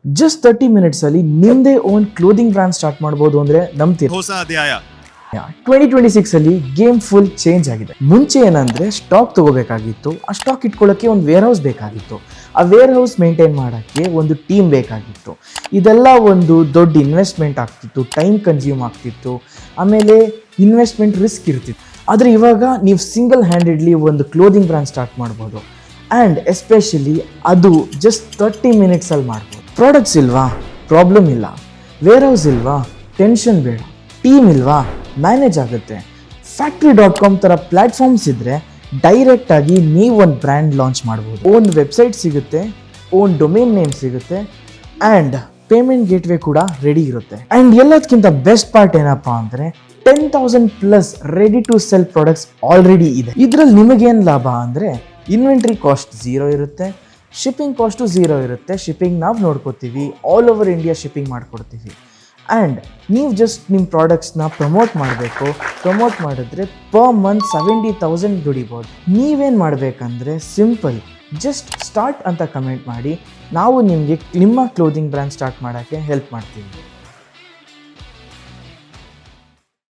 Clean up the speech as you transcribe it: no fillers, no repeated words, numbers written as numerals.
Just 30 minutes ಅಲ್ಲಿ ನಿಮ್ದೇ own clothing brand start ಮಾಡ್ಬೋದು ಅಂದ್ರೆ ನಂಬ್ತೀರಾ? ಹೊಸ ಅಧ್ಯಾಯ 2026 ಅಲ್ಲಿ ಗೇಮ್ ಫುಲ್ ಚೇಂಜ್ ಆಗಿದೆ. ಮುಂಚೆ ಏನಂದ್ರೆ ಸ್ಟಾಕ್ ತಗೋಬೇಕಾಗಿತ್ತು, ಆ ಸ್ಟಾಕ್ ಇಟ್ಕೊಳ್ಳೋಕೆ ಒಂದು ವೇರ್ ಹೌಸ್ ಬೇಕಾಗಿತ್ತು, ಆ ವೇರ್ ಹೌಸ್ ಮೇಂಟೈನ್ ಮಾಡೋಕ್ಕೆ ಒಂದು ಟೀಮ್ ಬೇಕಾಗಿತ್ತು. ಇದೆಲ್ಲ ಒಂದು ದೊಡ್ಡ ಇನ್ವೆಸ್ಟ್ಮೆಂಟ್ ಆಗ್ತಿತ್ತು, ಟೈಮ್ ಕನ್ಸ್ಯೂಮ್ ಆಗ್ತಿತ್ತು, ಆಮೇಲೆ ಇನ್ವೆಸ್ಟ್ಮೆಂಟ್ ರಿಸ್ಕ್ ಇರ್ತಿತ್ತು. ಆದರೆ ಇವಾಗ ನೀವು ಸಿಂಗಲ್ ಹ್ಯಾಂಡೆಡ್ಲಿ ಒಂದು ಕ್ಲೋದಿಂಗ್ ಬ್ರ್ಯಾಂಡ್ ಸ್ಟಾರ್ಟ್ ಮಾಡ್ಬೋದು. ಆ್ಯಂಡ್ ಎಸ್ಪೆಷಲಿ ಅದು ಜಸ್ಟ್ 30 ಮಿನಿಟ್ಸಲ್ಲಿ ಮಾಡ್ಬೋದು. ಪ್ರಾಡಕ್ಟ್ಸ್ ಇಲ್ವಾ? ಪ್ರಾಬ್ಲಮ್ ಇಲ್ಲ. ವೇರ್ ಹೌಸ್ ಇಲ್ವಾ? ಟೆನ್ಷನ್ ಬೇಡ. ಟೀಮ್ ಇಲ್ವಾ? ಮ್ಯಾನೇಜ್ ಆಗುತ್ತೆ. Factory.com ಥರ ಪ್ಲ್ಯಾಟ್ಫಾರ್ಮ್ಸ್ ಇದ್ದರೆ ಡೈರೆಕ್ಟಾಗಿ ನೀವು ಒಂದು ಬ್ರ್ಯಾಂಡ್ ಲಾಂಚ್ ಮಾಡ್ಬೋದು. ಓನ್ ವೆಬ್ಸೈಟ್ ಸಿಗುತ್ತೆ, ಓನ್ ಡೊಮೇನ್ ನೇಮ್ ಸಿಗುತ್ತೆ, ಆ್ಯಂಡ್ ಪೇಮೆಂಟ್ ಗೇಟ್ವೇ ಕೂಡ ರೆಡಿ ಇರುತ್ತೆ. ಆ್ಯಂಡ್ ಎಲ್ಲದಕ್ಕಿಂತ ಬೆಸ್ಟ್ ಪಾರ್ಟ್ ಏನಪ್ಪ ಅಂದರೆ 10,000+ ready to sell products already ಇದೆ. ಇದರಲ್ಲಿ ನಿಮಗೇನು ಲಾಭ ಅಂದರೆ ಇನ್ವೆಂಟ್ರಿ ಕಾಸ್ಟ್ 0 ಇರುತ್ತೆ, ಶಿಪ್ಪಿಂಗ್ ಕಾಸ್ಟು 0 ಇರುತ್ತೆ. ಶಿಪ್ಪಿಂಗ್ ನಾವು ನೋಡ್ಕೋತೀವಿ, ಆಲ್ ಓವರ್ ಇಂಡಿಯಾ ಶಿಪ್ಪಿಂಗ್ ಮಾಡಿಕೊಡ್ತೀವಿ. ಆ್ಯಂಡ್ ನೀವು ಜಸ್ಟ್ ನಿಮ್ಮ ಪ್ರಾಡಕ್ಟ್ಸ್ನ ಪ್ರಮೋಟ್ ಮಾಡಬೇಕು. ಪ್ರಮೋಟ್ ಮಾಡಿದ್ರೆ ಪರ್ ಮಂತ್ 70,000 ದುಡಿಬೋದು. ನೀವೇನು ಮಾಡಬೇಕಂದ್ರೆ ಸಿಂಪಲ್, ಜಸ್ಟ್ ಸ್ಟಾರ್ಟ್ ಅಂತ ಕಮೆಂಟ್ ಮಾಡಿ, ನಾವು ನಿಮಗೆ ನಿಮ್ಮ ಕ್ಲೋದಿಂಗ್ ಬ್ರ್ಯಾಂಡ್ ಸ್ಟಾರ್ಟ್ ಮಾಡೋಕ್ಕೆ ಹೆಲ್ಪ್ ಮಾಡ್ತೀವಿ.